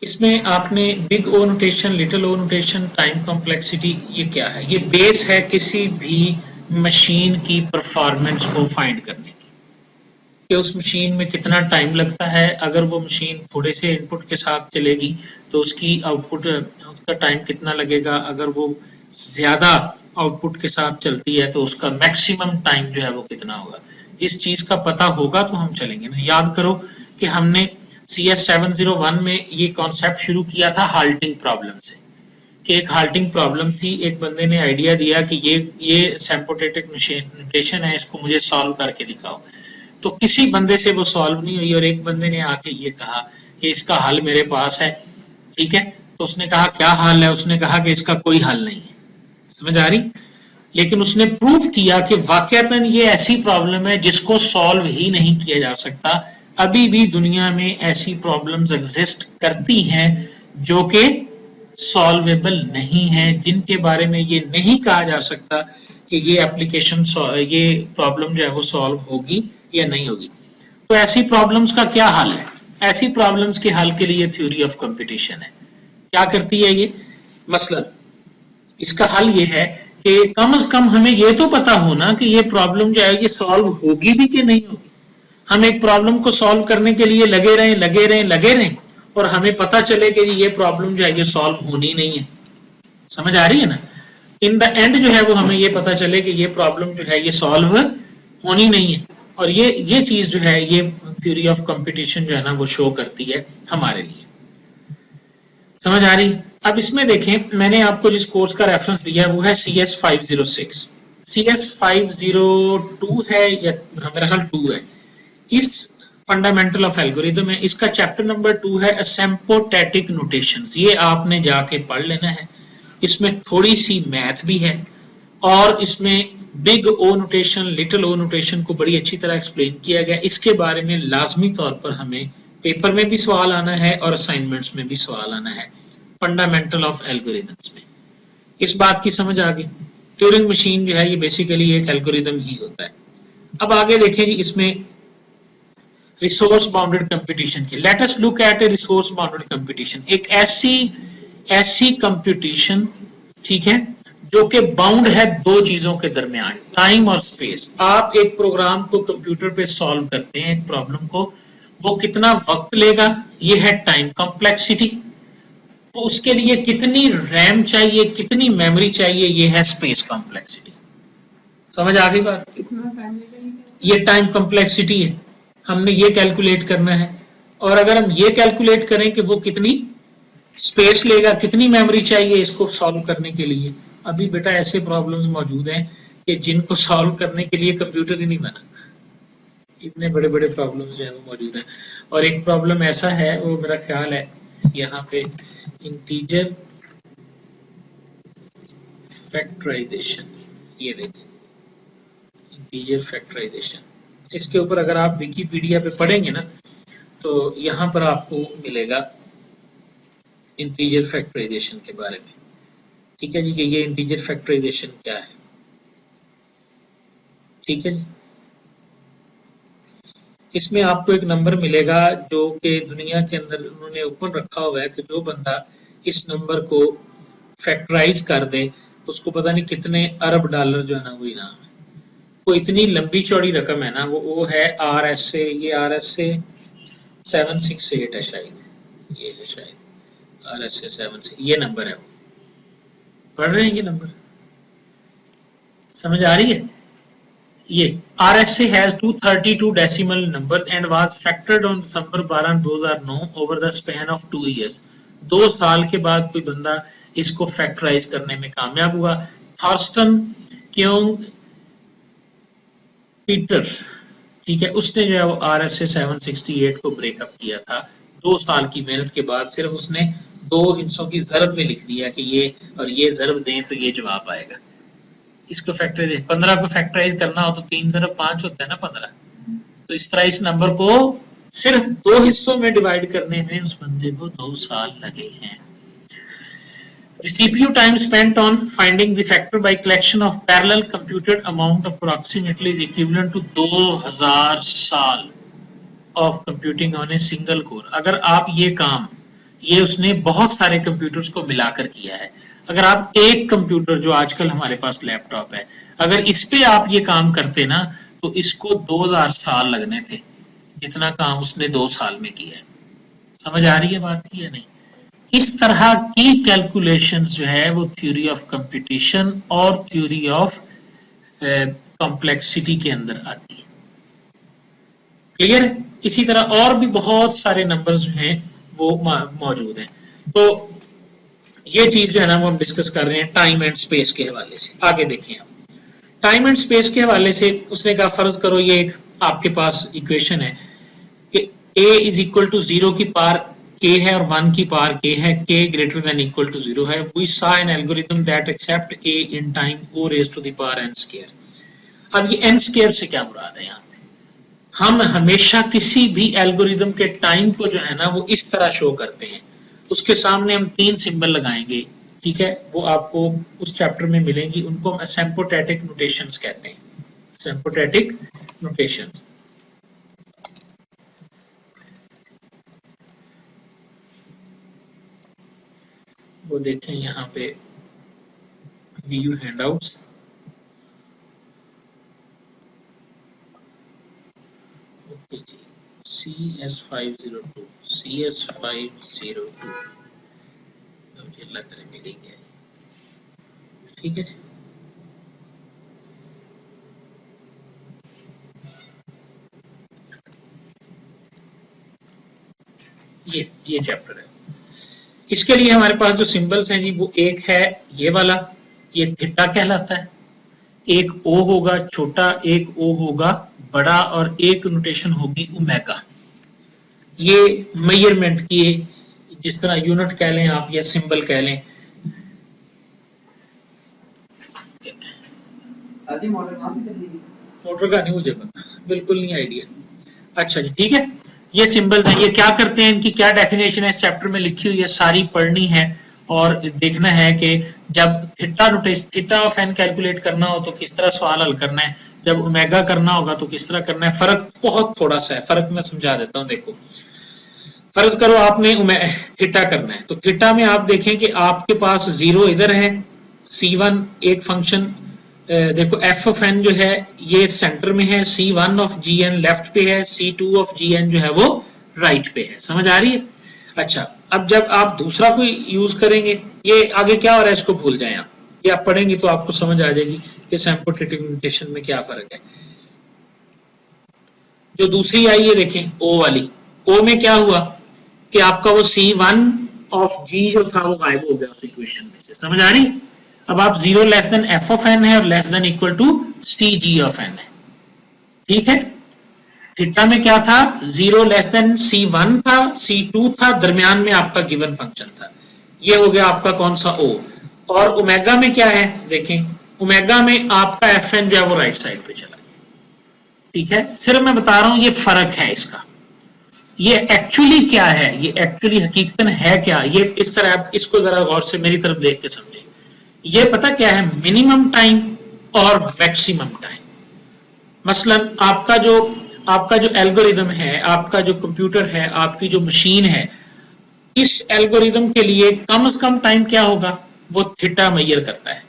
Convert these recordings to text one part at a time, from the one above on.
इसमें आपने big O notation, little O notation, time complexity, ये क्या है? ये बेस है किसी भी मशीन की परफॉर्मेंस को फाइंड करने की, कि उस मशीन में कितना टाइम लगता है। अगर वो मशीन थोड़े से इनपुट के साथ चलेगी तो उसकी आउटपुट, उसका टाइम कितना लगेगा। अगर वो ज्यादा आउटपुट के साथ चलती है तो उसका मैक्सिमम टाइम जो है वो कितना होगा। इस चीज का पता होगा तो हम चलेंगे ना। याद करो कि हमने CS701 में ये कॉन्सेप्ट शुरू किया था हाल्टिंग प्रॉब्लम से, कि एक हाल्टिंग प्रॉब्लम थी। एक बंदे ने आइडिया दिया कि ये सिम्पोटेटिक नोटेशन है, इसको मुझे सॉल्व करके दिखाओ। तो किसी बंदे से वो सॉल्व नहीं हुई और एक बंदे ने आके ये कहा कि इसका हल मेरे पास है। ठीक है, तो उसने कहा क्या हल है? उसने कहा कि इसका कोई हल नहीं है। समझ आ रही? लेकिन उसने प्रूव किया कि वाकयातन ये ऐसी प्रॉब्लम है जिसको सॉल्व ही नहीं किया जा सकता। अभी भी दुनिया में ऐसी प्रॉब्लम्स एग्जिस्ट करती हैं जो कि सॉल्वेबल नहीं है, जिनके बारे में ये नहीं कहा जा सकता कि ये एप्लीकेशन, ये प्रॉब्लम जो है वो सॉल्व होगी या नहीं होगी। तो ऐसी प्रॉब्लम्स का क्या हल है? ऐसी प्रॉब्लम्स के हल के लिए थ्योरी ऑफ कंपटीशन है। क्या करती है ये? मसलन इसका हल ये है कि कम से कम हमें ये तो पता होना कि ये प्रॉब्लम जो है ये सॉल्व होगी भी कि नहीं होगी। हम एक प्रॉब्लम को सॉल्व करने के लिए लगे रहें और हमें पता चले कि ये प्रॉब्लम जो है ये सॉल्व होनी नहीं है। समझ आ रही है ना? इन द एंड जो है वो हमें ये पता चले कि ये प्रॉब्लम जो है ये सॉल्व होनी नहीं है। और ये चीज जो है ये थ्योरी ऑफ कंपटीशन जो है ना वो शो करती है हमारे लिए। समझ आ रही? अब इसमें देखें, मैंने आपको जिस कोर्स का रेफरेंस दिया है वो है CS506। CS502 है या मेरा ख्याल 2 है। इस फंडामेंटल ऑफ एल्गोरिथम है, इसका चैप्टर नंबर 2 है असिम्प्टोटिक नोटेशंस। ये आपने जाके पढ़ लेना है। इसमें थोड़ी सी मैथ भी है और इसमें big O notation, little O notation को बड़ी अच्छी तरह एक्सप्लेन किया गया। इसके बारे में लाजमी तौर पर हमें पेपर में भी सवाल आना है और असाइनमेंट्स में भी सवाल आना है फंडामेंटल ऑफ एल्गोरिथम्स में। इस बात की समझ आ गई? ट्यूरिंग मशीन जो है ये बेसिकली एक एल्गोरिथम ही होता है। अब आगे देखें जी, इसमें रिसोर्स बाउंडेड कंपटीशन की। Let us look at A resource bounded competition. एक ऐसी कंपटीशन, ठीक है, जो कि बाउंड है दो चीजों के दरमियान, टाइम और स्पेस। आप एक प्रोग्राम को कंप्यूटर पे सॉल्व करते हैं, एक प्रॉब्लम को, वो कितना वक्त लेगा, ये है टाइम कॉम्प्लेक्सिटी। तो उसके लिए कितनी रैम चाहिए, कितनी मेमोरी चाहिए, ये है स्पेस कॉम्प्लेक्सिटी। समझ आ गई बात? ये टाइम कॉम्प्लेक्सिटी है, हमने ये कैलकुलेट करना है। और अगर हम ये कैलकुलेट करें कि वो कितनी स्पेस लेगा, कितनी मेमोरी चाहिए इसको सॉल्व करने के लिए, अभी बेटा ऐसे प्रॉब्लम्स मौजूद हैं कि जिनको सॉल्व करने के लिए कंप्यूटर ही नहीं बना। इतने बड़े बड़े प्रॉब्लम्स जो है वो मौजूद हैं। और एक प्रॉब्लम ऐसा है, वो मेरा ख्याल है यहाँ पे इंटीजर फैक्टराइजेशन, ये देखें इंटीजर फैक्टराइजेशन। इसके ऊपर अगर आप विकिपीडिया पे पढ़ेंगे ना तो यहाँ पर आपको मिलेगा इंटीजर फैक्टराइजेशन के बारे में। ठीक है जी, कि ये इंटीजर फैक्टराइजेशन क्या है। ठीक है जी, इसमें आपको एक नंबर मिलेगा जो कि दुनिया के अंदर उन्होंने ओपन रखा हुआ है कि जो बंदा इस नंबर को फैक्टराइज कर दे उसको पता नहीं कितने अरब डॉलर जो है ना वो इनाम है। वो इतनी लंबी चौड़ी रकम है ना, वो है RSA, ये RSA 768 है शायद, ये है शायद RSA 7, ये नंबर है। वो पढ़ रहे हैं ये नंबर? समझ आ रही है? ये RSA has 232 decimal numbers and was factored on December 12, 2009 over the span of 2 years। 2 साल के बाद कोई बंदा इसको फैक्टराइज करने में कामयाब हुआ। थॉर्स्टन क्योंग पीटर, ठीक है, उसने जो है वो RSA 768 को ब्रेकअप किया था 2 साल की मेहनत के बाद। सिर्फ उसने 2 हिस्सों की जरब में लिख दिया कि ये और ये जरब दें तो ये जवाब आएगा। इसको फैक्टराइज 15 को फैक्टराइज करना हो तो 3 जरब 5 होता है ना 15। तो इस तरह इस नंबर को सिर्फ 2 हिस्सों में डिवाइड करने में उस बंदे को 2 साल लगे हैं। The CPU time spent on finding the factor by collection of parallel computed amount approximately is equivalent to 2000 साल of computing on a single core। अगर आप ये काम ये उसने बहुत सारे कंप्यूटर्स को मिलाकर किया है। अगर आप एक कंप्यूटर जो आजकल हमारे पास लैपटॉप है, अगर इस पे आप ये काम करते ना तो इसको 2000 साल लगने थे, जितना काम उसने 2 साल में किया है। समझ आ रही है बात की या नहीं? इस तरह की कैलकुलेशंस जो है वो थ्योरी ऑफ कंप्यूटेशन और थ्योरी ऑफ कॉम्प्लेक्सिटी के अंदर आती है। क्लियर है? इसी तरह और भी बहुत सारे नंबर्स जो हैं वो मौजूद हैं। तो ये चीज जो है ना वो हम डिस्कस कर रहे हैं टाइम एंड स्पेस के हवाले से। आगे देखें आप, टाइम एंड स्पेस के हवाले से उसने कहा फर्ज करो ये एक आपके पास इक्वेशन है कि a इज इक्वल टू 0 की पावर k है और 1 की पावर k है, k greater than equal to 0 है। We saw an algorithm that accept a in time o raise to the power n square. अब ये n स्क्वायर से क्या मुराद है? यहाँ पे हम हमेशा किसी भी एल्गोरिथम के टाइम को जो है ना वो इस तरह शो करते हैं, उसके सामने हम 3 सिंबल लगाएंगे, ठीक है, वो आपको उस चैप्टर में मिलेंगी, उनको हम एसिम्प्टोटिक नोटेशंस कहते हैं। एसिम्प्टोटिक नोटेशन, वो देखें यहाँ पे व्यू हैंडआउट्स। ओके जी, CS502 CS502 मुझे लग रहा है मिल ही गया, ठीक है जी। ये चैप्टर है। इसके लिए हमारे पास जो सिंबल्स हैं जी वो एक है ये वाला, ये थीटा कहलाता है, एक ओ होगा छोटा, एक ओ होगा बड़ा और एक नोटेशन होगी ओमेगा। ये मेजरमेंट की जिस तरह यूनिट कह लें आप या सिंबल कह लें। मोटर का नहीं मुझे पता, बिल्कुल नहीं आइडिया। अच्छा जी ठीक है, ये सिंबल्स हैं, ये क्या करते हैं, इनकी क्या डेफिनेशन है इस चैप्टर में लिखी हुई है, सारी पढ़नी है और देखना है कि जब थीटा ऑफ एन कैलकुलेट करना हो तो किस तरह सवाल हल करना है, जब ओमेगा करना होगा तो किस तरह करना है। फर्क बहुत थोड़ा सा है, फर्क मैं समझा देता हूँ। देखो फर्ज करो आपने थीटा करना है, तो थीटा में आप देखें कि आपके पास 0 इधर है, C1 एक फंक्शन, देखो f ऑफ n जो है ये सेंटर में है, C1 ऑफ gn लेफ्ट पे है, C2 ऑफ gn जो है वो राइट पे है। समझ आ रही है? अच्छा, अब जब आप दूसरा कोई यूज करेंगे, ये आगे क्या हो रहा है इसको भूल जाएं आप, ये आप पढ़ेंगे तो आपको समझ आ जाएगी कि एसिम्प्टोटिक नोटेशन में क्या फर्क है। जो दूसरी आई है देखें O वाली, O में क्या हुआ कि आपका वो C1 ऑफ G जो था वो गायब हो गया उस इक्वेशन में से। समझ आ रही? अब आप 0 less than f of n है और less than equal to CG of n है, ठीक है। थीटा में क्या था, 0 लेस देन C1 था, C2 था, दरमियान में आपका गिवन फंक्शन था, ये हो गया आपका कौन सा O। और ओमेगा में क्या है देखें, ओमेगा में आपका Fn जो है वो राइट साइड पे चला गया, ठीक है। सिर्फ मैं बता रहा हूं ये फर्क है इसका, ये एक्चुअली क्या है, ये एक्चुअली हकीकतन है क्या, ये इस तरह आप इसको जरा गौर से मेरी तरफ देख के समझे। ये पता क्या है, मिनिमम टाइम और मैक्सिमम टाइम। मसलन आपका जो एल्गोरिदम है, आपका जो कंप्यूटर है, आपकी जो मशीन है, इस एल्गोरिदम के लिए कम से कम टाइम क्या होगा, वो थीटा मेजर करता है,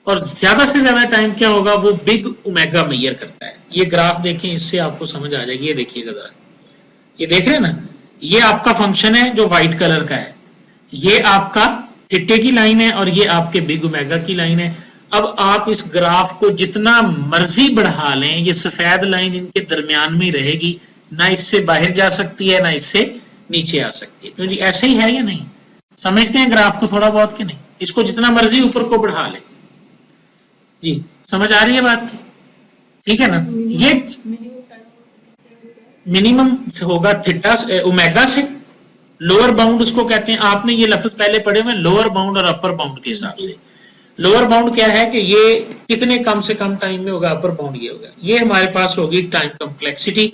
और ज्यादा से ज्यादा टाइम क्या होगा, वो बिग ओमेगा मेजर करता है। ये ग्राफ देखें, इससे आपको समझ आ जाएगी। ये देखिएगा जरा, ये देख रहे हैं ना, ये आपका फंक्शन है जो व्हाइट कलर का है, ये आपका थीटे की लाइन है और ये आपके बिग ओमेगा की लाइन है। अब आप इस ग्राफ को जितना मर्जी बढ़ा लें, ये सफेद लाइन इनके दरमियान में रहेगी, ना इससे बाहर जा सकती है ना इससे नीचे आ सकती है। तो जी ऐसे ही है या नहीं, समझते हैं ग्राफ को थोड़ा बहुत कि नहीं? इसको जितना मर्जी ऊपर को बढ़ा लें, जी समझ आ रही है बात? ठीक है ना। ये मिनिमम होगा थीटा ओमेगा से, लोअर बाउंड उसको कहते हैं, आपने ये लफ्ज पहले पढ़े हुए लोअर बाउंड और अपर बाउंड के हिसाब से। लोअर बाउंड क्या है कि ये कितने कम से कम टाइम में होगा, अपर बाउंड ये होगा। ये हमारे पास होगी टाइम कम्प्लेक्सिटी।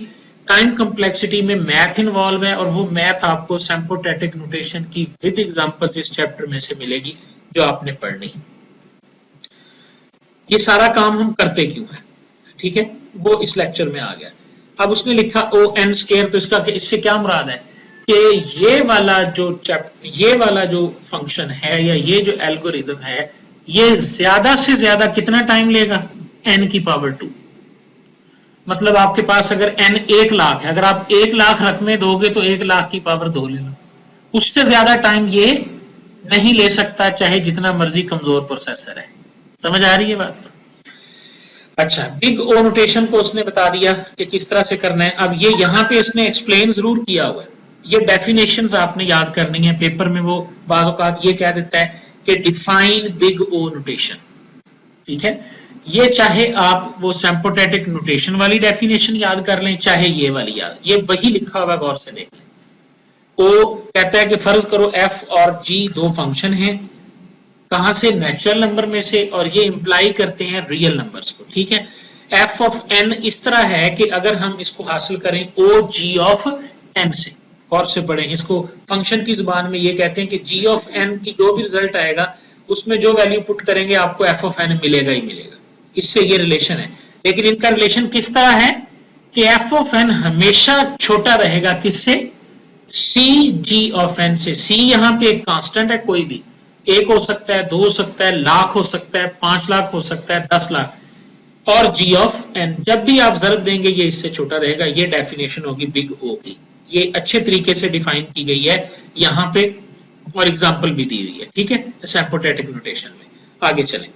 टाइम कम्प्लेक्सिटी में मैथ इन्वॉल्व है और वो मैथ आपको एसिम्प्टोटिक नोटेशन की विद एग्जांपल्स इस चैप्टर में से मिलेगी जो आपने पढ़नी। ये सारा काम हम करते क्यों है, ठीक है, वो इस लेक्चर में आ गया। अब उसने लिखा ओ एन स्क्वायर, तो इसका इससे क्या मुराद है कि ये वाला जो फंक्शन है या ये जो एल्गोरिदम है ये ज्यादा से ज्यादा कितना टाइम लेगा, n की पावर 2। मतलब आपके पास अगर n 1 लाख है, अगर आप 1 लाख रकमें दोगे तो 1 लाख की पावर 2 ले लो, उससे ज्यादा टाइम ये नहीं ले सकता चाहे जितना मर्जी कमजोर प्रोसेसर है। समझ आ रही है बात? अच्छा, बिग ओ नोटेशन को उसने बता दिया कि किस तरह से करना है। अब ये यहाँ पे उसने एक्सप्लेन जरूर किया हुआ है, ये डेफिनेशंस आपने याद करनी है। पेपर में वो बाज़ औक़ात ये कह देता है कि डिफाइन बिग ओ नोटेशन, ठीक है। ये चाहे आप वो सिंपोटेटिक नोटेशन वाली डेफिनेशन याद कर लें, चाहे ये वाली याद, ये वही लिखा हुआ, गौर से देख लें। ओ कहता है कि फर्ज करो एफ और जी दो फंक्शन हैं, कहां से, नेचुरल नंबर में से, और ये इंप्लाई करते हैं रियल नंबर्स को, ठीक है। एफ ऑफ एन इस तरह है कि अगर हम इसको हासिल करें ओ जी ऑफ एन से, और से पढ़ें इसको, फंक्शन की जुबान में ये कहते हैं कि जी ऑफ एन की जो भी रिजल्ट आएगा उसमें जो वैल्यू पुट करेंगे आपको एफ ऑफ एन मिलेगा ही मिलेगा। इससे ये रिलेशन है, लेकिन इनका रिलेशन किस तरह है कि एफ ऑफ एन हमेशा छोटा रहेगा किससे, सी जी ऑफ एन से। सी यहाँ पे एक कांस्टेंट है, कोई भी, 1 हो सकता है, 2 हो सकता है, लाख हो सकता है, 5 लाख हो सकता है, 10 लाख, और जी ऑफ एन जब भी आप जरूरत देंगे ये इससे छोटा रहेगा। ये डेफिनेशन होगी बिग ओ की, ये अच्छे तरीके से डिफाइन की गई है यहाँ पे, और एग्जांपल भी दी हुई है, ठीक है, सिंपोटेटिक नोटेशन में। आगे चलें,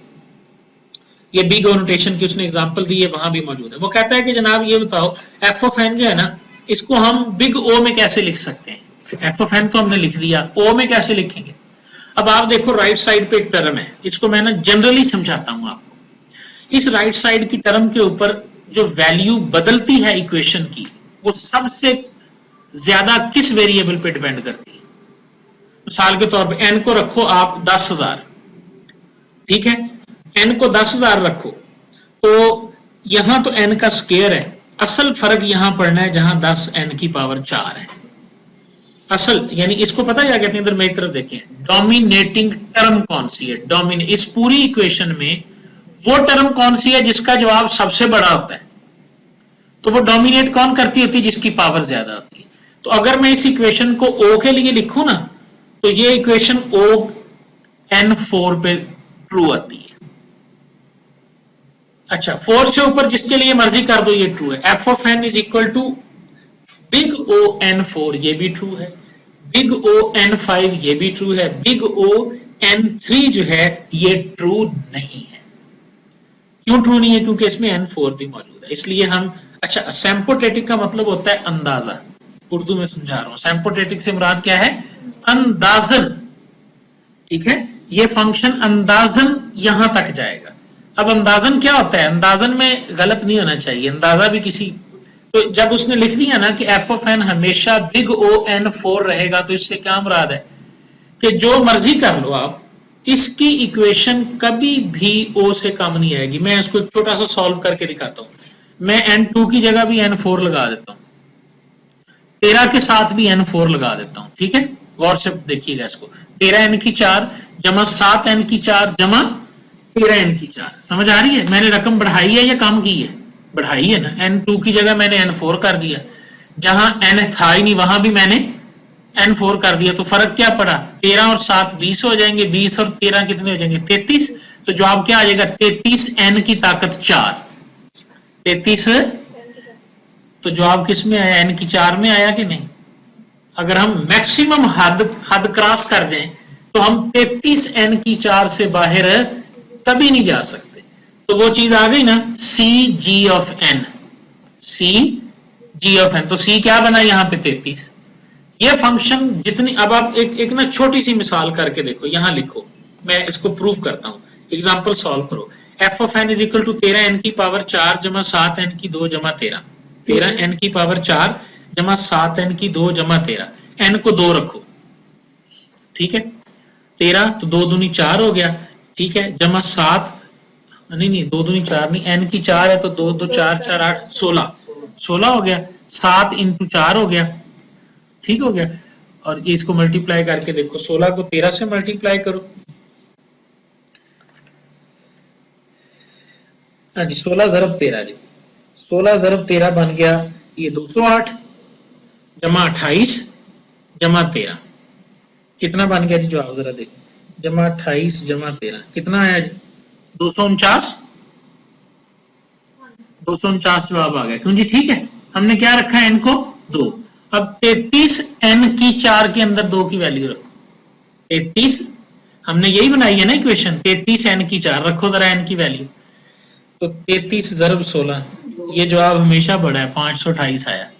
ये बिग ओ नोटेशन की उसने एग्जांपल दी है, वहां भी मौजूद है। वो कहता है कि जनाब ये बताओ एफ ऑफ एन जो है ना, इसको हम बिग ओ में कैसे लिख सकते हैं। एफ ऑफ एन तो हमने लिख दिया, ओ में कैसे लिखेंगे। अब आप देखो राइट साइड पे एक टर्म है, इसको मैं ना जनरली समझाता हूं आपको। इस राइट साइड की टर्म के ऊपर जो वैल्यू बदलती है इक्वेशन की, वो सबसे ज्यादा किस वेरिएबल पे डिपेंड करती है। मिसाल के तौर पे एन को रखो आप 10,000, ठीक है, एन को 10,000 रखो, तो यहां तो एन का स्क्वायर है, असल फर्क यहां पड़ना है जहां 10 एन की पावर 4 है। असल यानी इसको पता क्या कहते हैं, इधर मेरी तरफ देखें, डोमिनेटिंग टर्म कौन सी है। डोमिनेट, इस पूरी इक्वेशन में वो टर्म कौन सी है जिसका जवाब सबसे बड़ा होता है, तो वो डोमिनेट कौन करती होती है, जिसकी पावर ज्यादा होती है। तो अगर मैं इस इक्वेशन को ओ के लिए लिखूं ना, तो ये इक्वेशन ओ n4 पे ट्रू आती है। अच्छा, 4 से ऊपर जिसके लिए मर्जी कर दो ये ट्रू है। F of n is equal to big O n4, ये भी ट्रू है। बिग ओ n5 ये भी ट्रू है। बिग ओ n3 जो है ये ट्रू नहीं है। क्यों ट्रू नहीं है? क्योंकि इसमें n4 भी मौजूद है, इसलिए हम, अच्छा, सैम्पोटेटिक का मतलब होता है अंदाजा, उर्दू में समझा रहा हूं। सैम्पोटेटिक से मुराद क्या है, अंदाजन, ठीक है। ये फंक्शन अंदाजन यहां तक जाएगा। अब अंदाजन क्या होता है, अंदाजन में गलत नहीं होना चाहिए, अंदाजा भी किसी, तो जब उसने लिख दिया ना कि एफ ऑफ एन हमेशा बिग ओ n4 रहेगा, तो इससे क्या मुराद है कि जो मर्जी कर लो आप, इसकी इक्वेशन कभी भी ओ से कम नहीं आएगी। मैं इसको छोटा सा सॉल्व करके दिखाता हूं। मैं n2 की जगह भी n4 लगा देता हूं, 13 के साथ भी n4 लगा देता हूं, ठीक है। गौर से देखिएगा इसको, 13n की 4 जमा 7n की 4 जमा 13n की 4। समझ आ रही है? मैंने रकम बढ़ाई है या कम की है? बढ़ाई है ना। n2 की जगह मैंने n4 कर दिया, जहां n था ही नहीं वहां भी मैंने n4 कर दिया, तो फर्क क्या पड़ा, 13 और 7 20 हो जाएंगे, 20 और 13 कितने हो जाएंगे, 33। तो जवाब क्या आ जाएगा, 33n की ताकत 4, 33। तो जवाब किस में आया, n की 4 में आया कि नहीं। अगर हम मैक्सिमम हद क्रॉस कर जाएं तो हम 33n की 4 से बाहर कभी नहीं जा सकते। तो वो चीज आ गई ना, C G of N, C G of N. तो सी क्या बना यहां पे, 33। ये फंक्शन जितनी, अब आप एक ना छोटी सी मिसाल करके देखो, यहां लिखो, मैं इसको प्रूव करता हूं। एग्जाम्पल सॉल्व करो। F of n is equal to 13n की पावर 4 जमा 7n की 2 जमा 13, 13n की पावर 4 जमा 7n की 2 जमा 13, n को 2 रखो, ठीक है, 13 तो 2 दूनी 4 हो गया, ठीक है, जमा 7, नहीं 2 दूनी 4 नहीं, n की 4 है तो 2 2 4 4 8 16, 16 हो गया, 7 इंटू 4 हो गया, ठीक हो गया। और ये इसको मल्टीप्लाई करके देखो, 16 को 13 से मल्टीप्लाई करो, हाँ जी, 16 ज़रब 13 जी, 16 ज़रब 13 बन गया ये 208 जमा 28 जमा 13 कितना बन गया जी जवाब जरा देखो, जमा 28 जमा 13 कितना आया जी 249, 249 जवाब आ गया। क्यों जी ठीक है, हमने क्या रखा है एन को 2। अब 33 एन की 4 के अंदर 2 की वैल्यू रखो, 33 हमने यही बनाई है ना इक्वेशन, 33 एन की 4 रखो जरा एन की वैल्यू, तो 33 ज़रब 16, ये जवाब हमेशा बड़ा है 528 आया।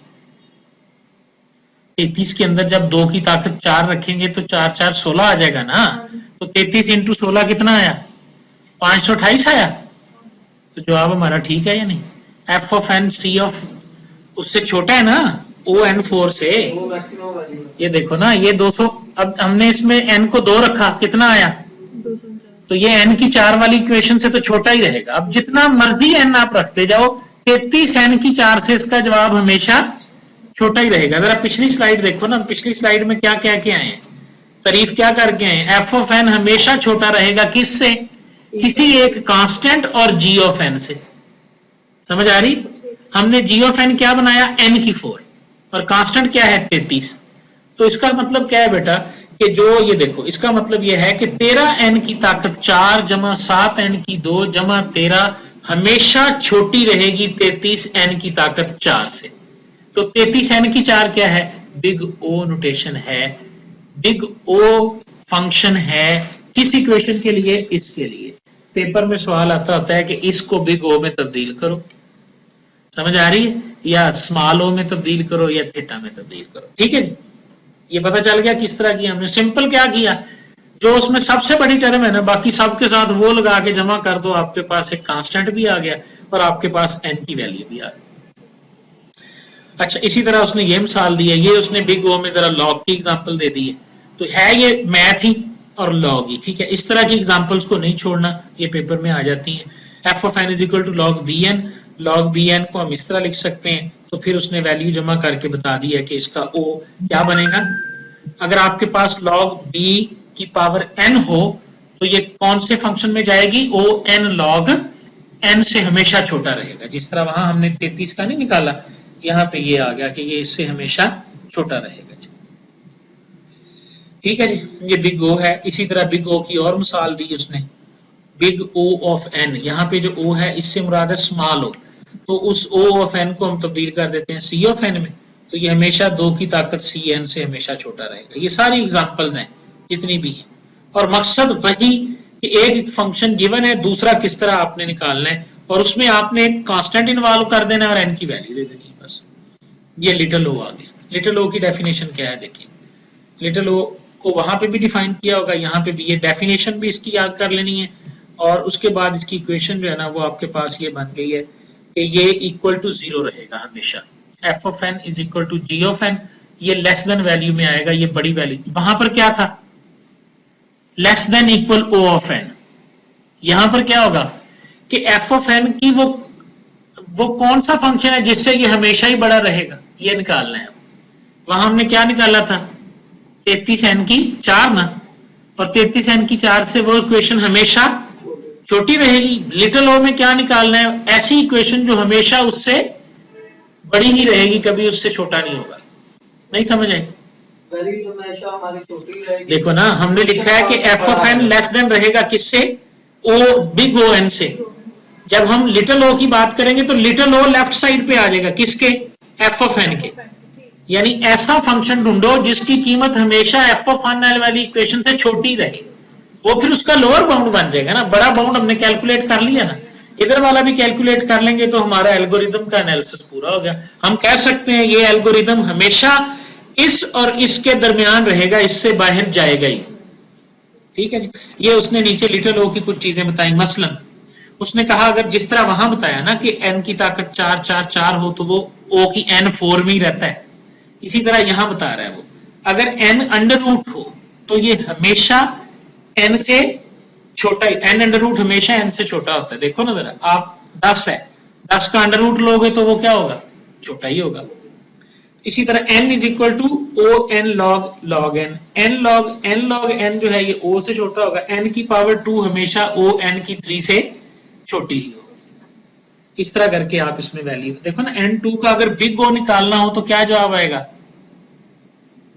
33 के अंदर जब 2 की ताकत 4 रखेंगे तो 4 4 16 आ जाएगा ना, तो 33 इंटू 16 कितना आया 528 आया। तो जवाब हमारा ठीक है या नहीं? F of N c of उससे छोटा है ना ओ एन 4 से, ये देखो ना ये 200, अब हमने इसमें एन को 2 रखा कितना आया, तो ये एन की 4 वाली इक्वेशन से तो छोटा ही रहेगा। अब जितना मर्जी एन आप रखते जाओ, 33 एन की 4 से इसका जवाब हमेशा छोटा ही रहेगा। जरा पिछली स्लाइड देखो ना, पिछली स्लाइड में क्या क्या क्या आए हैं, तारीफ क्या करके आए, एफ ऑफ एन हमेशा छोटा रहेगा किससे, किसी एक कांस्टेंट और जी ऑफ एन से। समझ आ रही? हमने जी ऑफ एन क्या बनाया एन की 4 और कांस्टेंट क्या है 33। तो इसका मतलब क्या है बेटा कि जो ये देखो, इसका मतलब ये है कि 13 एन की ताकत 4 जमा 7 एन की 2 जमा 13 हमेशा छोटी रहेगी 33 एन की ताकत 4 से। तो 33 एन की 4 क्या है, बिग ओ नोटेशन है, बिग ओ फंक्शन है किस इक्वेशन के लिए, इसके लिए। पेपर में सवाल आता होता है कि इसको बिग ओ में तब्दील करो, समझ आ रही है, या स्मॉल ओ में तब्दील करो या थीटा में तब्दील करो। ठीक है जी, ये पता चल गया किस तरह किया हमने। सिंपल क्या किया, जो उसमें सबसे बड़ी टर्म है ना, बाकी सबके साथ वो लगा के जमा कर दो, आपके पास एक कांस्टेंट भी आ गया और आपके पास एन की वैल्यू भी आ गई। अच्छा, इसी तरह उसने ये मिसाल दी है, ये उसने बिग ओ में जरा लॉग की एग्जांपल दे दी है, तो है ये मैथ ही और लॉग ही। ठीक है, इस तरह की एग्जांपल्स को नहीं छोड़ना, ये पेपर में आ जाती हैं। F of n is equal to log b n, log b n को हम इस तरह लिख सकते हैं, तो फिर उसने वैल्यू जमा करके बता दी है कि इसका ओ क्या बनेगा। अगर आपके पास लॉग बी की पावर एन हो तो ये कौन से फंक्शन में जाएगी, ओ एन लॉग एन से हमेशा छोटा रहेगा। जिस तरह वहां हमने 33 का नहीं निकाला, यहाँ पे ये आ गया कि ये इससे हमेशा छोटा रहेगा। ठीक है जी, ये बिग ओ है। इसी तरह बिग ओ की और मिसाल दी उसने, बिग ओ ऑफ एन, यहाँ पे जो ओ है इससे मुराद है स्मॉल ओ, तो उस ओ ऑफ एन को हम तब्दील कर देते हैं सी ऑफ एन में, तो ये हमेशा 2 की ताकत सी एन से हमेशा छोटा रहेगा। ये सारी एग्जांपल्स हैं जितनी भी है, और मकसद वही कि एक फंक्शन गिवन है, दूसरा किस तरह आपने निकालना है, और उसमें आपने एक कांस्टेंट इन्वॉल्व कर देना और एन की वैल्यू दे देनी है बस। ये लिटिल ओ आ गया। लिटिल ओ की डेफिनेशन क्या है देखिए, लिटिल ओ को वहां पे भी डिफाइन किया होगा, यहाँ पे भी, ये डेफिनेशन भी इसकी याद कर लेनी है, और उसके बाद इसकी इक्वेशन जो है ना वो आपके पास ये बन गई है कि ये इक्वल टू 0 रहेगा हमेशा। F of n is equal to g of n, ये लेस देन वैल्यू में आएगा, ये बड़ी वैल्यू, वहां पर क्या था less than equal O of n, यहां पर क्या होगा कि एफ ऑफ एन की वो कौन सा फंक्शन है जिससे ये हमेशा ही बड़ा रहेगा, ये निकालना है। वहां हमने क्या निकाला था 33 एन की 4 ना, और 33 एन की 4 से वो इक्वेशन हमेशा छोटी रहेगी। लिटिल ओ में क्या निकालना है, ऐसी इक्वेशन जो हमेशा उससे बड़ी ही रहेगी, कभी उससे छोटा नहीं होगा। नहीं समझ आई? देखो ना, हमने लिखा है कि f of n less than रहेगा किससे, ओ बिग ओ एन से। जब हम लिटिल ओ की बात करेंगे तो लिटिल ओ लेफ्ट साइड पे आ जाएगा किसके, एफ ऑफ एन के। यानी ऐसा फंक्शन ढूंढो जिसकी कीमत हमेशा एफ ऑफ एन वाली इक्वेशन से छोटी रहे, वो फिर उसका लोअर बाउंड बन जाएगा ना। बड़ा बाउंड हमने कैलकुलेट कर लिया ना, इधर वाला भी कैलकुलेट कर लेंगे तो हमारा एल्गोरिदम का एनालिसिस पूरा हो गया। हम कह सकते हैं ये एल्गोरिदम हमेशा इस और इसके दरमियान रहेगा, इससे बाहर जाएगा ही। ठीक है जी, ये उसने नीचे लिटिल ओ की कुछ चीजें बताई। मसलन उसने कहा अगर जिस तरह वहां बताया ना कि एन की ताकत 4 4 4 हो तो वो ओ की एन 4 में ही रहता है, इसी तरह यहां बता रहा है वो अगर एन अंडर रूट हो तो ये हमेशा एन से छोटा ही, एन अंडर रूट हमेशा एन से छोटा होता है। देखो ना जरा, आप 10 है, 10 का अंडर रूट लोगे तो वो क्या होगा, छोटा ही होगा। इसी तरह n is equal to O n log log n, n log n जो है ये o से छोटा होगा, n की पावर 2 हमेशा o n की 3 से छोटी ही होगी। इस तरह करके आप इसमें वैल्यू देखो ना, n2 का अगर बिग O निकालना हो तो क्या जवाब आएगा,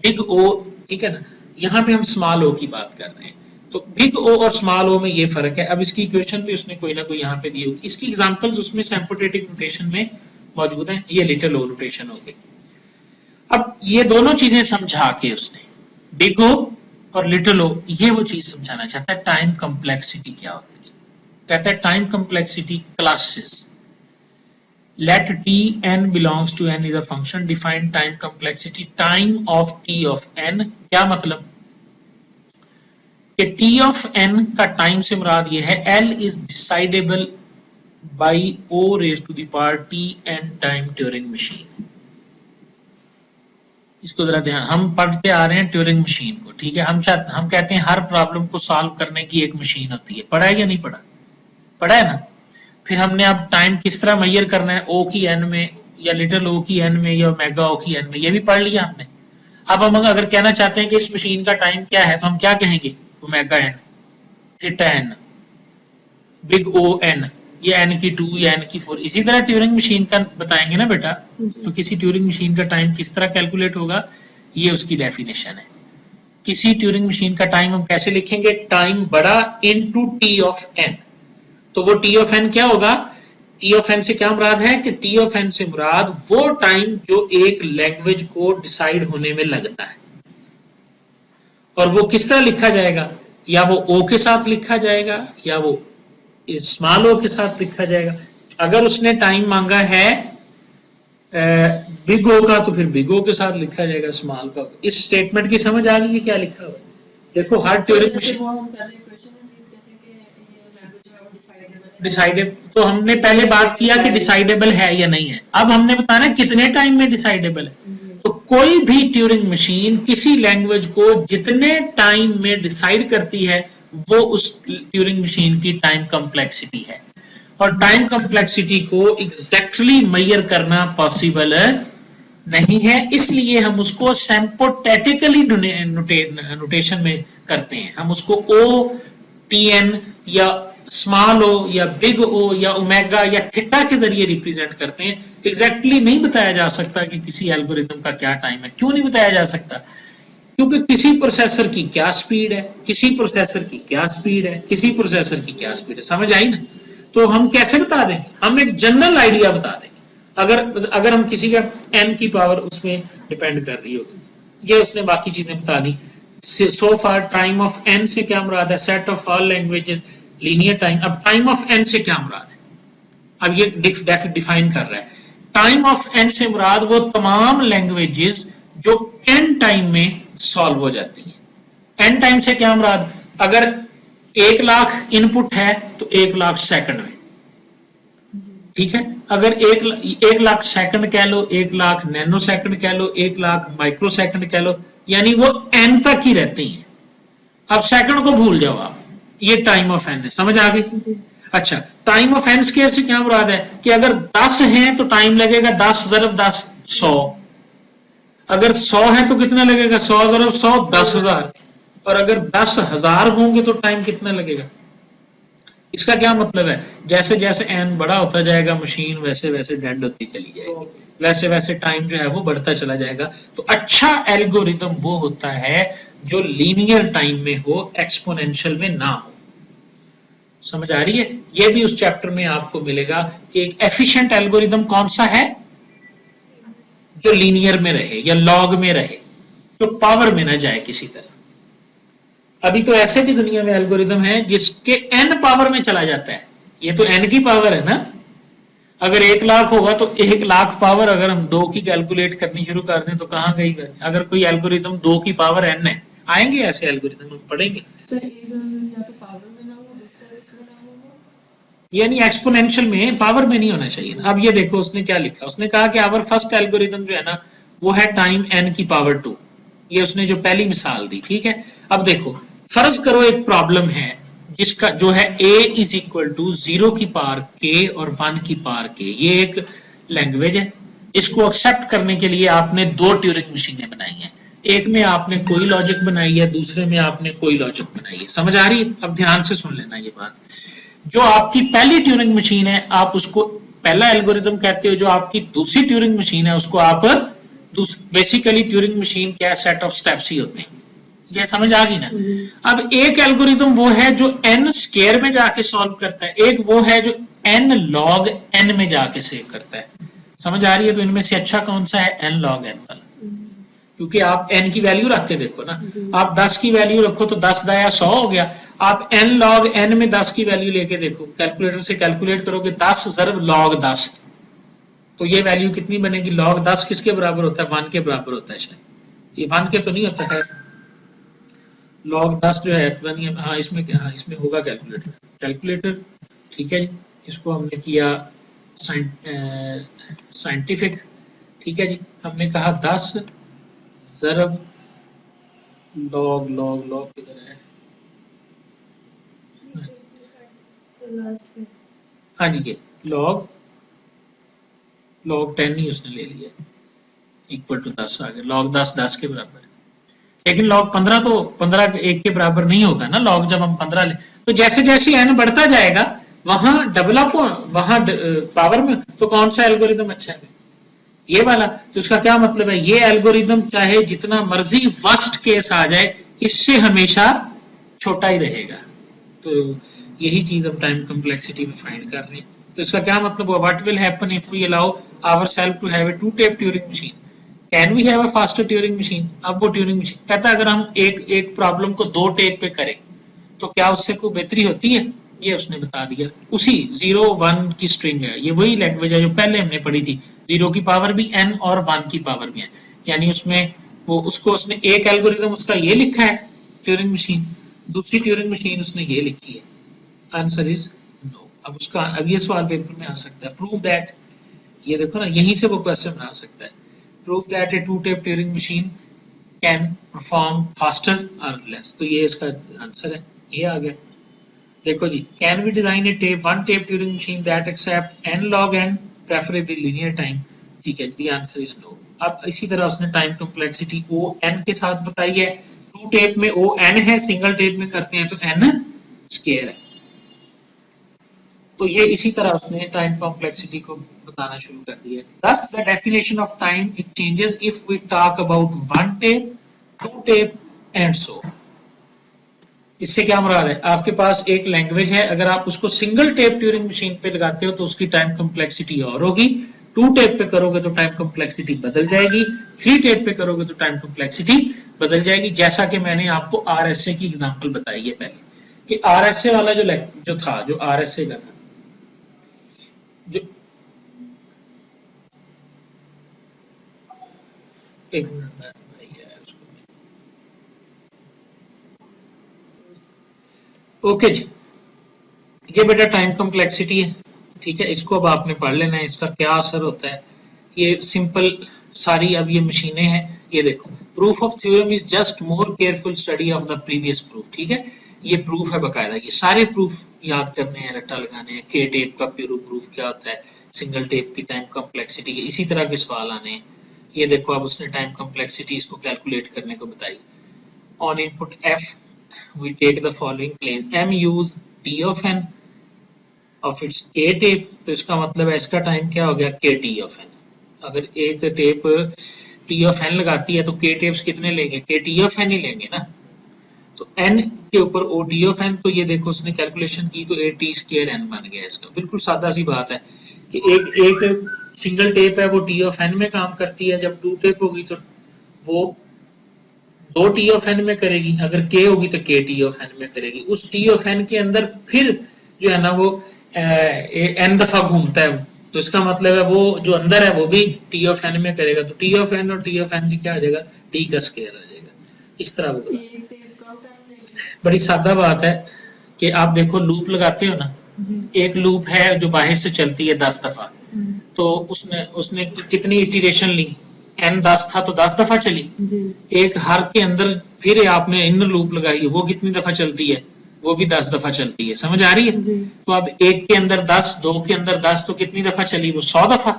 बिग ओ, ठीक है ना, यहाँ पे हम स्मॉल ओ की बात कर रहे हैं, तो बिग ओ और स्मॉल ओ में ये फर्क है। अब इसकी इक्वेशन भी उसने कोई ना कोई यहाँ पे दी होगी, इसकी एग्जांपल्स उसमें सिंपैथेटिक नोटेशन में मौजूद है। ये लिटिल ओ नोटेशन हो गई। अब ये दोनों चीजें समझा के उसने बिग ओ और लिटिल ओ, ये वो चीज समझाना चाहता है टाइम कम्प्लेक्सिटी क्या होती है। कहता है time complexity classes let Tn belongs to n is a function define time complexity time of t of n। क्या मतलब कि t of n का टाइम से मुराद ये है l is decidable by o raised to the power tn time Turing machine। इसको जरा ध्यान, हम पढ़ते आ रहे हैं ट्यूरिंग मशीन को, ठीक है, हम कहते हैं हर प्रॉब्लम को सॉल्व करने की एक मशीन होती है। पढ़ा है या नहीं पढ़ा? पढ़ा है ना। फिर हमने अब टाइम किस तरह मेजर करना है, ओ की एन में या लिटिल ओ की एन में या मेगा ओ की एन में, ये भी पढ़ लिया हमने। अब हम अगर कहना चाहते हैं कि इस मशीन का टाइम क्या है तो हम क्या कहेंगे, omega n, theta n, big O n, ये एन की 2 या एन की 4। इसी तरह ट्यूरिंग मशीन का बताएंगे ना बेटा, तो किसी ट्यूरिंग मशीन का टाइम किस तरह कैलकुलेट होगा, ये उसकी डेफिनेशन है। किसी ट्यूरिंग मशीन का टाइम हम कैसे लिखेंगे, टाइम बड़ा इनटू टी ऑफ एन। तो वो टी ऑफ एन क्या होगा, टी ऑफ एन से क्या मुराद है कि टी ऑफ एन से मुराद वो टाइम जो एक लैंग्वेज को डिसाइड होने में लगता है। और वो किस तरह लिखा जाएगा, या वो ओ के साथ लिखा जाएगा या वो स्मॉल ओ के साथ लिखा जाएगा। अगर उसने टाइम मांगा है बिग ओ का तो फिर बिग ओ के साथ लिखा जाएगा, स्मॉल का। इस स्टेटमेंट की समझ आ गई कि क्या लिखा हुआ? देखो हर ट्यूरिंग डिसाइडेबल, तो हमने पहले बात किया कि डिसाइडेबल है या नहीं है। अब हमने बताना कितने टाइम में डिसाइडेबल है। तो कोई भी ट्यूरिंग मशीन किसी लैंग्वेज को जितने टाइम में डिसाइड करती है वो उस ट्यूरिंग मशीन की टाइम कॉम्प्लेक्सिटी है। और टाइम कॉम्प्लेक्सिटी को एग्जैक्टली मेजर करना पॉसिबल नहीं है, इसलिए हम उसको सिंपैथेटिकली नोटेशन में करते हैं। हम उसको ओ टी एन या स्मॉल ओ या बिग ओ या ओमेगा या थीटा के जरिए रिप्रेजेंट करते हैं। एग्जैक्टली नहीं बताया जा सकता कि किसी एल्गोरिथम का क्या टाइम है। क्यों नहीं बताया जा सकता? क्योंकि किसी प्रोसेसर की क्या स्पीड है, किसी प्रोसेसर की क्या स्पीड है, किसी प्रोसेसर की क्या स्पीड है, समझ आई ना। तो हम कैसे बता देंगे, हम एक जनरल आइडिया बता देंगे। अगर हम किसी का एन की पावर उसमें डिपेंड कर रही होगी, ये उसने बाकी चीजें बता दी। सो फार टाइम ऑफ एन से क्या मुराद है, set of all languages linear time. अब टाइम ऑफ एन से क्या मुराद है, अब ये डिफाइन कर रहा है। टाइम ऑफ एन से मुराद वो तमाम लैंग्वेजेस जो एन टाइम में सॉल्व हो जाती है। एन टाइम से क्या मुराद, अगर 1 लाख इनपुट है तो 1 लाख सेकंड में, ठीक है। अगर 1 लाख सेकंड कह लो, 1 लाख नैनो सेकंड कह लो, 1 लाख माइक्रो सेकंड कह लो, यानी वो एन तक ही रहती है। अब सेकंड को भूल जाओ आप, ये टाइम ऑफ एन है। समझ आ गई? अच्छा, टाइम ऑफ एन स्क्वायर से क्या मुराद है कि अगर 10 हैं तो टाइम लगेगा 10 × 10 100। अगर 100 है तो कितना लगेगा, 100 × 100 10,000। और अगर 10,000 होंगे तो टाइम कितना लगेगा। इसका क्या मतलब है, जैसे जैसे एन बड़ा होता जाएगा मशीन वैसे वैसे डेड होती चली जाएगी, वैसे वैसे टाइम जो है वो बढ़ता चला जाएगा। तो अच्छा एल्गोरिथम वो होता है जो लीनियर टाइम में हो, एक्सपोनेंशियल में ना हो। समझ आ रही है? ये भी उस चैप्टर में आपको मिलेगा कि एक एफिशिएंट एल्गोरिथम कौन सा है, जो लीनियर में रहे या लॉग में रहे, जो पावर में ना जाए किसी तरह। अभी तो ऐसे भी दुनिया में एल्गोरिथम है जिसके एन पावर में चला जाता है। ये तो एन की पावर है ना। अगर 1 लाख होगा तो 1 लाख पावर, अगर हम 2 की कैलकुलेट करनी शुरू कर दें तो कहां गई? अगर कोई एल्गोरिथम 2 की पावर एन है, आएंगे ऐसे एल्गोरिथम, हम पढ़ेंगे। यानी एक्सपोनेंशियल में, पावर में नहीं होना चाहिए। अब ये देखो उसने क्या लिखा, उसने कहा कि आवर फर्स्ट एल्गोरिथम जो है ना वो है टाइम एन की पावर 2। ये उसने जो पहली मिसाल दी, ठीक है। अब देखो फर्ज करो एक प्रॉब्लम है जिसका जो है a इज इक्वल टू 0 की पावर k और 1 की पावर k। ये एक लैंग्वेज है, इसको एक्सेप्ट करने के लिए आपने 2 ट्यूरिंग मशीनें बनाई हैं। एक में आपने कोई लॉजिक बनाई है, दूसरे में आपने कोई लॉजिक बनाई है। समझ आ रही है? अब ध्यान से सुन लेना ये बात। जो आपकी पहली ट्यूरिंग मशीन है आप उसको पहला एल्गोरिथम कहते हो, जो आपकी दूसरी ट्यूरिंग मशीन है उसको आप बेसिकली ट्यूरिंग मशीन क्या सेट ऑफ स्टेप्स ही होते हैं, ये समझ आ गई ना। अब एक एल्गोरिदम वो है जो n स्क्वायर में जाके सॉल्व करता है, एक वो है जो n log n में जाके सेव करता है, समझ आ रही है। तो इनमें से अच्छा कौन सा है, n log n वाला, क्योंकि आप n की वैल्यू रख के देखो ना, आप 10 की वैल्यू रखो तो 10 दाया 100 हो गया, आप n log n में 10 की वैल्यू लेके देखो, कैलकुलेटर से कैलकुलेट करोगे 10 ज़रब log 10, तो ये वैल्यू कितनी बनेगी, log 10 किसके बराबर होता है, 1 के बराबर होता है, शायद ये 1 के तो नहीं होता है, log 10 जो है पता नहीं, हाँ इसमें क्या, हाँ इसमें होगा कैलकुलेटर, ठीक है जी। इसको हमने किया साइंटिफिक, ठीक है जी। हमने कहा 10 ज़रब log log log किधर है, हाँ जी ये log 10 ही उसने ले लिया, इक्वल टू 10 आ गया, log 10 10 के बराबर है। लेकिन log 15 तो 15 1 के बराबर नहीं होगा ना, log जब हम 15 ले, तो जैसे जैसे n बढ़ता जाएगा वहां डेवलप वहां पावर में, तो कौन सा एल्गोरिदम अच्छा है, ये वाला। तो इसका क्या मतलब है, ये एल्गोरिदम चाहे जितना मर्जी वर्स्ट केस आ जाए, इससे हमेशा छोटा ही रहेगा। तो यही चीज हम टाइम कॉम्प्लेक्सिटी में फाइंड कर रहे हैं। तो इसका क्या मतलब हुआ, what will happen if we allow ourselves to have a two tape Turing machine, can we have a faster Turing machine. अब वो ट्यूरिंग मशीन कहता है अगर हम एक प्रॉब्लम को 2 टेप पे करें तो क्या उससे कोई बेहतरी होती है, ये उसने बता दिया। उसी 0 1 की स्ट्रिंग है, ये वही लैंग्वेज है जो पहले हमने पढ़ी थी, 0 की पावर भी n और 1 की पावर भी n, यानी उसमें वो उसको उसने एक एल्गोरिदम उसका ये लिखा है ट्यूरिंग मशीन, दूसरी ट्यूरिंग मशीन उसने ये लिखी है, आंसर इज नो। अब उसका अब ये सवाल पेपर में आ सकता है, प्रूव दैट, ये देखो ना यहीं से वो क्वेश्चन आ सकता है, prove that a two tape Turing machine can perform faster और लेस, तो ये इसका आंसर है, ये आ गया। देखो जी, can we design a tape one tape Turing machine that accept n log n preferably linear time, ठीक है, द आंसर इज नो। अब इसी तरह उसने टाइम कॉम्प्लेक्सिटी ओ n के साथ बताई है, टू टेप में ओ n है, सिंगल टेप में करते हैं तो n स्क्वायर है। तो ये इसी तरह उसने टाइम कॉम्प्लेक्सिटी को बताना शुरू कर दिया। Thus the definition of time it changes if we talk about one tape, two tape and so। इससे क्या मुराद है, आपके पास एक लैंग्वेज है, अगर आप उसको सिंगल टेप ट्यूरिंग मशीन पे लगाते हो तो उसकी टाइम कॉम्प्लेक्सिटी और होगी, 2 टेप पे करोगे तो टाइम कॉम्प्लेक्सिटी बदल जाएगी, 3 टेप पे करोगे तो टाइम कॉम्प्लेक्सिटी बदल जाएगी, जैसा कि मैंने आपको आरएसए की एग्जांपल बताई है पहले, कि आरएसए वाला जो था जो आरएसए का था, जो एक मिनट ओके जी, ये बेटा टाइम कॉम्प्लेक्सिटी है, ठीक है, इसको अब आपने पढ़ लेना है, इसका क्या असर होता है। ये सिंपल सारी अब ये मशीनें हैं, ये देखो, proof of theorem is just more careful study of the previous proof, ठीक है, ये प्रूफ है बकायदा, ये सारे प्रूफ याद करने हैं, रट्टा लगाने हैं, के टेप का प्रूफ क्या होता है, सिंगल टेप की टाइम कॉम्प्लेक्सिटी, इसी तरह के सवाल आने हैं। ये देखो अब उसने टाइम कॉम्प्लेक्सिटी इसको कैलकुलेट करने को बताई। On input F we take the following plane m use t of n of its a tape, तो इसका मतलब है इसका टाइम क्या हो गया k t of n। अगर एक टेप t of n लगाती है तो k टेप्स कितने लेंगे, k t of n ही लेंगे ना, तो n के ऊपर o t of n, तो ये देखो उसने कैलकुलेशन की तो a t स्क्वायर n बन गया इसका, बिल्कुल सादा सी बात है कि एक सिंगल टेप है वो t of n में काम करती है, जब 2 टेप होगी तो वो 2 टी ऑफ एन में करेगी, अगर के होगी तो के टी ऑफ एन में करेगी, उस टी ऑफ एन के अंदर फिर जो है ना वो एन दफा घूमता है, तो इसका मतलब है वो जो अंदर है वो भी टी ऑफ एन में करेगा, तो टी ऑफ एन और टी ऑफ एन क्या आ जाएगा, टी का स्क्वायर आ जाएगा, इस तरह वो बड़ी सादा बात है कि आप देखो लूप लगाते हो ना, एक लूप है जो बाहर से चलती है 10 दफा, तो उसने कितनी इटरेशन ली, n 10 था तो 10 दफा चली, एक हर के अंदर फिर आपने इनर लूप लगाई, वो कितनी दफा चलती है, वो भी 10 दफा चलती है, समझ आ रही है। तो अब एक के अंदर 10, 2 के अंदर 10, तो कितनी दफा चली, वो 100 दफा,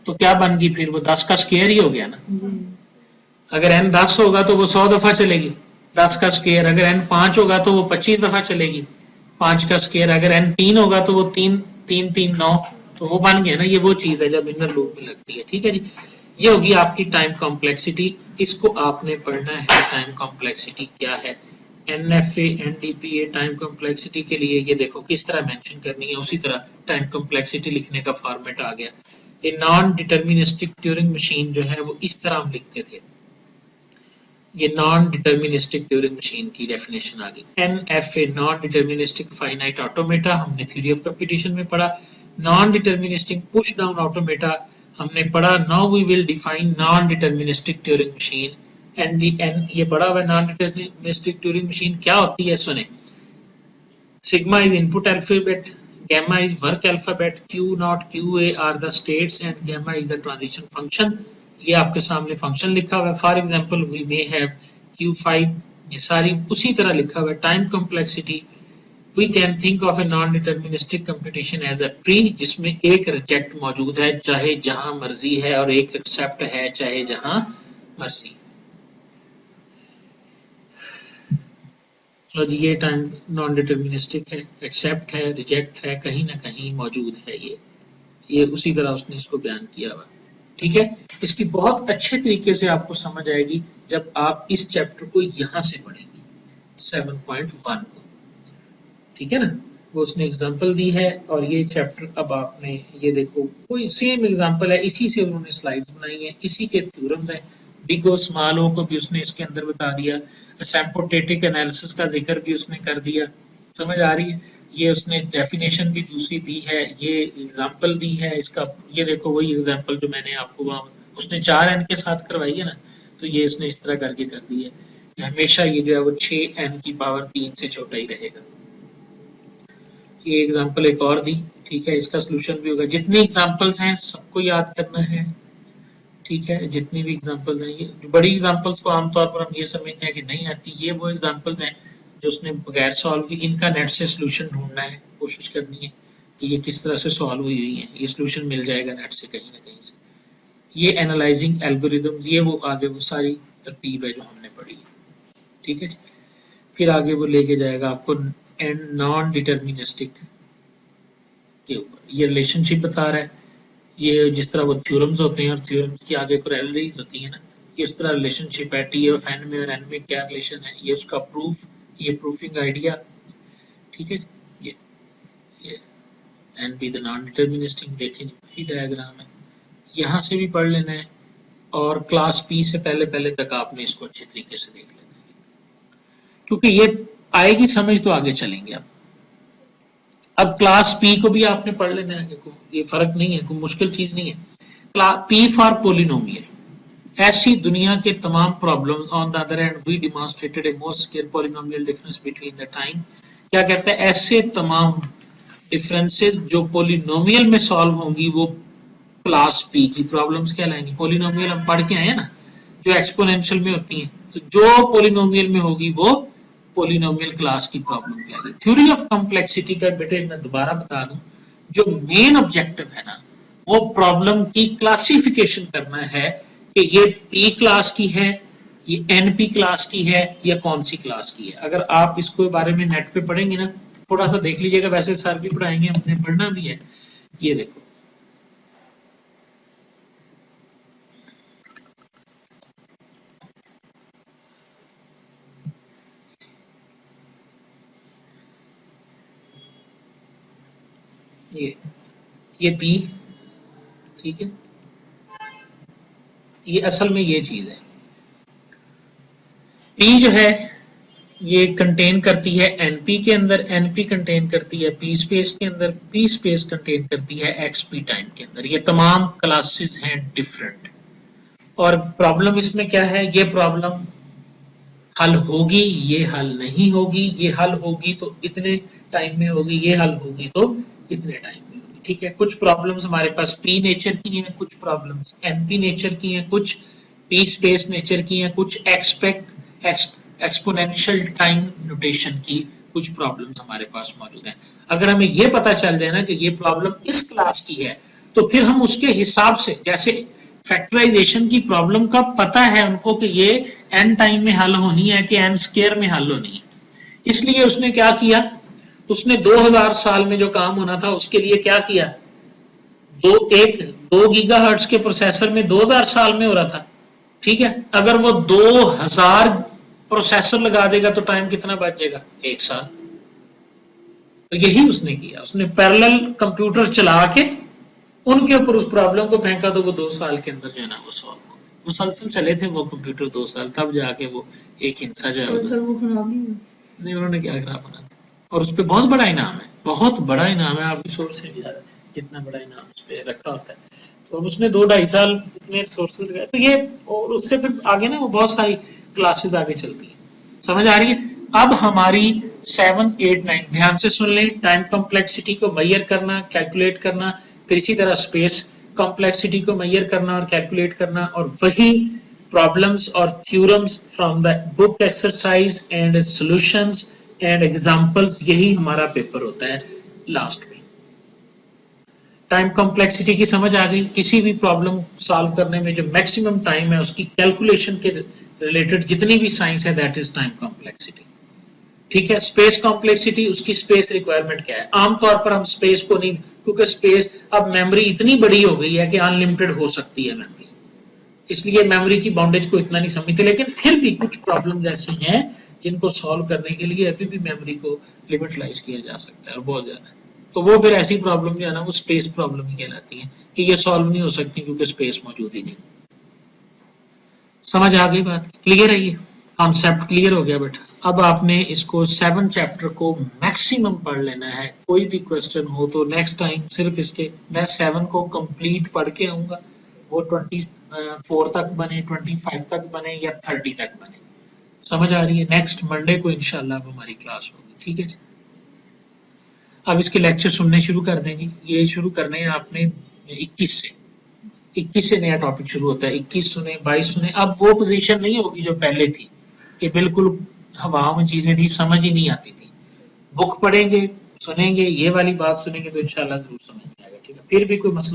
तो क्या बन गई फिर, वो 10 का स्क्वायर ही हो गया ना। अगर n 10 होगा तो वो 100 दफा चलेगी, 10 का स्क्वायर, अगर n 5 होगा तो वो 25 दफा चलेगी, 5 का स्क्वायर, अगर n 3 होगा तो वो 3 3 3 9, तो वो बन गया ना, ये वो चीज है जब इनर लूप में लगती है, ठीक है जी। ये होगी आपकी टाइम कॉम्प्लेक्सिटी। इसको आपने पढ़ना है, टाइम कॉम्प्लेक्सिटी क्या है। एनएफए एनडीपीए टाइम कॉम्प्लेक्सिटी के लिए ये देखो किस तरह मेंशन करनी है, उसी तरह टाइम कॉम्प्लेक्सिटी लिखने का फॉर्मेट आ गया। ये नॉन डिटर्मिनिस्टिक ट्यूरिंग मशीन जो है वो इस तरह हम लिखते थे। ये नॉन डिटर्मिनिस्टिक ट्यूरिंग मशीन की डेफिनेशन आ गई। NFA non deterministic finite automata हमने थ्योरी ऑफ कंप्यूटेशन में पढ़ा। Non deterministic push down automata हमने पढ़ा। Now we will define non deterministic Turing machine. एन ये पढ़ा हुआ नॉन डिटर्मिनिस्टिक ट्यूरिंग मशीन क्या होती है सुने। Sigma is input alphabet, gamma is work alphabet, q naught qa are the states and gamma is the transition function। ये आपके सामने फंक्शन लिखा हुआ है। For example we may have q5, ये सारी उसी तरह लिखा हुआ है। Time complexity we can think of a non deterministic computation as a tree जिसमें एक रिजेक्ट मौजूद है चाहे जहां मर्जी है और एक एक्सेप्ट है चाहे जहां मर्जी। तो ये टाइम नॉन डिटर्मिनिस्टिक है, एक्सेप्ट है, रिजेक्ट है, कहीं ना कहीं मौजूद है। ये उसी तरह उसने इसको बयान किया हुआ। ठीक है, इसकी बहुत अच्छे तरीके से आपको समझ आएगी जब आप इस चैप्टर को यहां से पढ़ेंगे 7.1 को। ठीक है ना, वो उसने एग्जांपल दी है और ये चैप्टर अब आपने ये देखो कोई सेम एग्जांपल है, इसी से उन्होंने स्लाइड्स बनाई है, इसी के थ्योरम्स हैं। बिग और स्मॉल ओ को भी उसने इसके अंदर बता दिया। एसिम्प्टोटिक एनालिसिस का जिक्र भी उसने कर दिया। समझ आ रही है। ये उसने डेफिनेशन भी दूसरी दी है, ये एग्जांपल दी है इसका। ये देखो वही एग्जांपल जो मैंने आपको वहां उसने 4n के साथ करवाई है ना, तो ये उसने इस तरह करके कर दी है। हमेशा ये जो है वो 6n की पावर 3 से छोटा ही रहेगा। ये एग्जांपल एक और दी। ठीक है, इसका सोल्यूशन भी होगा। जितनी एग्जांपल्स हैं सबको याद करना है। ठीक है, जितनी भी एग्जांपल्स हैं, ये बड़ी एग्जांपल्स को आमतौर पर हम ये समझते हैं कि नहीं आती। ये वो एग्जांपल्स हैं जो उसने बगैर सॉल्व की, इनका नेट से सोल्यूशन ढूंढना है, कोशिश करनी है कि ये किस तरह से सॉल्व हुई हुई है। ये सोल्यूशन मिल जाएगा नेट से कहीं ना कहीं से। ये एनालाइजिंग एल्गोरिदम्स, ये वो आगे वो सारी तरतीब है जो हमने पढ़ी है। ठीक है, फिर आगे वो लेके जाएगा आपको एंड नॉन डिटर्मिनिस्टिक के ऊपर। ये रिलेशनशिप बता रहा है। ये जिस तरह वो थ्योरम्स होते हैं और थ्योरम्स की आगे कोरेलरीज होती है ना, ये इस तरह रिलेशनशिप है। टी ऑफ एन में और एन में क्या रिलेशन है, ये उसका प्रूफ, ये प्रूफिंग आइडिया। ठीक है, ये N be the non deterministic देखेंगे वही डायग्राम है। यहाँ से भी पढ़ लेना है और क्लास पी से पहले पहले तक आपने इसको अच्छे तरीके से देख लेना है, क्योंकि ये आएगी समझ तो आगे चलेंगे। अब क्लास पी को भी आपने पढ़ लेना है। देखो ये फर्क नहीं है, कोई मुश्किल चीज नहीं है। पी फॉर पोलिनोमियल, ऐसी दुनिया के तमाम problems. On the other hand we demonstrated a most square polynomial difference between the time. क्या कहता है, ऐसे तमाम डिफरेंसेस जो पोलिनोमियल में सॉल्व होंगी वो क्लास पी की प्रॉब्लम्स कहलाएंगी। पोलिनोमियल हम पढ़ के आए हैं ना, जो एक्सपोनेंशियल में होती हैं, तो जो पोलिनोमियल में होगी वो पोलिनोमियल क्लास की प्रॉब्लम कहलाएगी। थ्योरी ऑफ कॉम्प्लेक्सिटी का बेटे मैं दोबारा बता दूं, जो मेन ऑब्जेक्टिव है ना, वो प्रॉब्लम की क्लासिफिकेशन करना है कि ये पी क्लास की है, ये एनपी क्लास की है, या कौन सी क्लास की है। अगर आप इसको बारे में नेट पे पढ़ेंगे ना, थोड़ा सा देख लीजिएगा, वैसे सर भी पढ़ाएंगे, हमने पढ़ना भी है। ये देखो ये पी, ठीक है, ये असल में ये चीज है। पी जो है ये कंटेन करती है एनपी के अंदर, एनपी कंटेन करती है पी स्पेस के अंदर, पी स्पेस कंटेन करती है एक्सपी टाइम के अंदर। ये तमाम क्लासेस हैं डिफरेंट। और प्रॉब्लम इसमें क्या है, ये प्रॉब्लम हल होगी, ये हल नहीं होगी, ये हल होगी तो इतने टाइम में होगी, ये हल होगी तो इतने टाइम में होगी। ठीक है, कुछ प्रॉब्लम्स हमारे पास पी नेचर की हैं, कुछ प्रॉब्लम्स एनपी नेचर की हैं, कुछ पी स्पेस नेचर की हैं, कुछ एक्सपोनेंशियल टाइम नोटेशन की कुछ प्रॉब्लम्स हमारे पास मौजूद हैं। अगर हमें ये पता चल जाए ना कि ये प्रॉब्लम इस क्लास की है, तो फिर हम उसके हिसाब से, जैसे फैक्टराइजेशन की प्रॉब्लम का पता है उनको कि ये एन टाइम में हल होनी है कि एन स्क्वायर में हल होनी है, इसलिए उसने क्या किया, उसने 2000 साल में जो काम होना था उसके लिए क्या किया, एक 2 गीगाहर्ट्ज के प्रोसेसर में 2000 साल में हो रहा था, ठीक है। अगर वो 2000 प्रोसेसर लगा देगा तो टाइम कितना बच जाएगा, 1 साल। तो यही उसने किया, उसने पैरेलल कंप्यूटर चला के उनके ऊपर उस प्रॉब्लम को फेंका, तो वो 2 साल के अंदर जो है ना वो सॉल्व हो गया। मुसलसल चले थे वो कंप्यूटर 2 साल, तब जाके वो एक हिंसा जो है नहीं, उन्होंने क्या खराब बना दिया। और उस पर बहुत बड़ा इनाम है, बहुत बड़ा इनाम है, आपकी सोच से भी ज्यादा जितना बड़ा इनाम उस पर रखा होता है। तो उसने 2-2.5 साल इतने रिसोर्सेज लगाए, तो ये और उससे फिर आगे ना वो बहुत सारी क्लासेस आगे चलती है, समझ आ रही है। अब हमारी 7, 8, 9 ध्यान से सुन लें। टाइम कॉम्प्लेक्सिटी को मेजर करना, कैलकुलेट करना, फिर इसी तरह स्पेस कॉम्प्लेक्सिटी को मेजर करना और कैलकुलेट करना, और वही प्रॉब्लम्स और theorems from the book exercise and solutions and examples, यही हमारा पेपर होता है लास्ट में। टाइम कॉम्प्लेक्सिटी की समझ आ गई। किसी भी प्रॉब्लम सॉल्व करने में जो मैक्सिमम टाइम है उसकी कैलकुलेशन के रिलेटेड जितनी भी साइंस है, दैट इज टाइम कॉम्प्लेक्सिटी, ठीक है। स्पेस कॉम्प्लेक्सिटी, उसकी स्पेस रिक्वायरमेंट क्या है। आमतौर पर हम स्पेस को नहीं, क्योंकि स्पेस अब मेमोरी इतनी बड़ी हो गई है कि अनलिमिटेड हो सकती है मेमोरी, इसलिए मेमोरी की बाउंडेज को इतना नहीं समझते। लेकिन फिर भी कुछ प्रॉब्लम ऐसी हैं जिनको सॉल्व करने के लिए अभी भी मेमोरी को लिमिटलाइज किया जा सकता है, और बहुत ज्यादा। तो वो फिर ऐसी प्रॉब्लम जो है ना वो स्पेस प्रॉब्लम ही कहलाती है, कि ये सॉल्व नहीं हो सकती क्योंकि स्पेस मौजूद ही नहीं। समझ आ गई बात, क्लियर है, ये कॉन्सेप्ट क्लियर हो गया बेटा। अब आपने इसको 7 चैप्टर को मैक्सिमम पढ़ लेना है। कोई भी क्वेश्चन हो तो नेक्स्ट टाइम सिर्फ इसके, मैं 7 को कंप्लीट पढ़ के आऊंगा, वो 24 तक बने, 25 तक बने या 30 तक बने, समझ आ रही है। नेक्स्ट मंडे को इंशाल्लाह हमारी क्लास होगी, ठीक है जी। अब इसके लेक्चर सुनने शुरू कर देंगे। ये शुरू करने हैं आपने 21 से, 21 से नया टॉपिक शुरू होता है। 21 सुने, 22 सुने। अब वो पोजीशन नहीं होगी जो पहले थी कि बिल्कुल हवाओं में चीजें थी, समझ ही नहीं आती थी। बुक पढ़ेंगे, सुनेंगे, ये वाली बात सुनेंगे तो इंशाल्लाह जरूर समझ में आएगा, ठीक है। फिर भी कोई मसला